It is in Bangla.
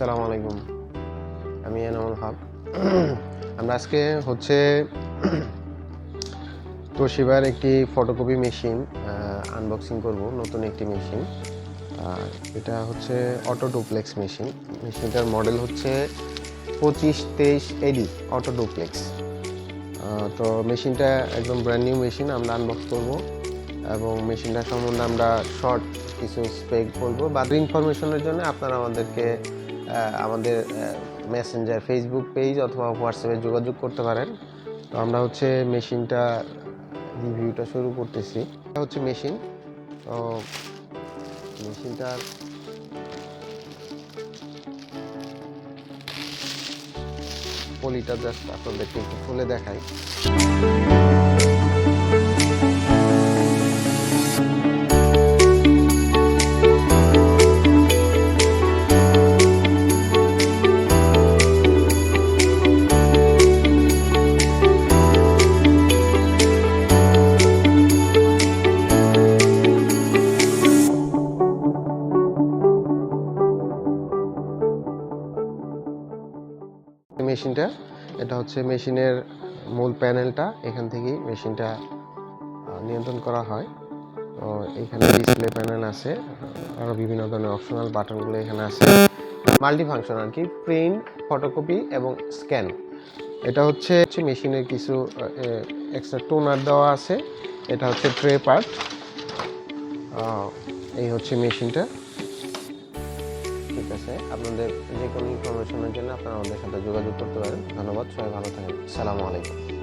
আসসালামু আলাইকুম। আমি এনামুল হক। আমরা আজকে তোশিবার একটি ফটোকপি মেশিন আনবক্সিং করব, নতুন একটি মেশিন। এটা হচ্ছে অটো ডুপ্লেক্স মেশিন। মেশিনটার মডেল হচ্ছে 2523 এডি অটো ডুপ্লেক্স। তো মেশিনটা একদম ব্র্যান্ড নিউ মেশিন আমরা আনবক্স করব এবং মেশিনটা সম্বন্ধে আমরা শর্ট কিছু স্পেক বলবো। বা ইনফরমেশনের জন্য আপনারা আমাদের মেসেঞ্জার ফেসবুক পেজ অথবা হোয়াটসঅ্যাপে যোগাযোগ করতে পারেন। তো আমরা মেশিনটা রিভিউটা শুরু করতেছি। এটা হচ্ছে মেশিন। তো মেশিনটার পলিটা জাস্ট আপনাদেরকে একটু খুলে দেখাই। মেশিনটা এটা হচ্ছে মেশিনের মূল প্যানেলটা। এখান থেকেই মেশিনটা নিয়ন্ত্রণ করা হয়। তো এখানে ডিসপ্লে প্যানেল আছে, আরও বিভিন্ন ধরনের অপশনাল বাটনগুলো এখানে আছে। মাল্টি ফাংশন আর কি, প্রিন্ট, ফটোকপি এবং স্ক্যান। এটা হচ্ছে মেশিনের কিছু এক্সট্রা টোনার দেওয়া আছে। এটা হচ্ছে ট্রে পার্ট। এই হচ্ছে মেশিনটা। ঠিক আছে, আপনাদের যে কোনো ইনফরমেশনের জন্য আপনারা আমাদের সাথে যোগাযোগ করতে পারেন। ধন্যবাদ, সবাই ভালো থাকেন। আসসালামু আলাইকুম।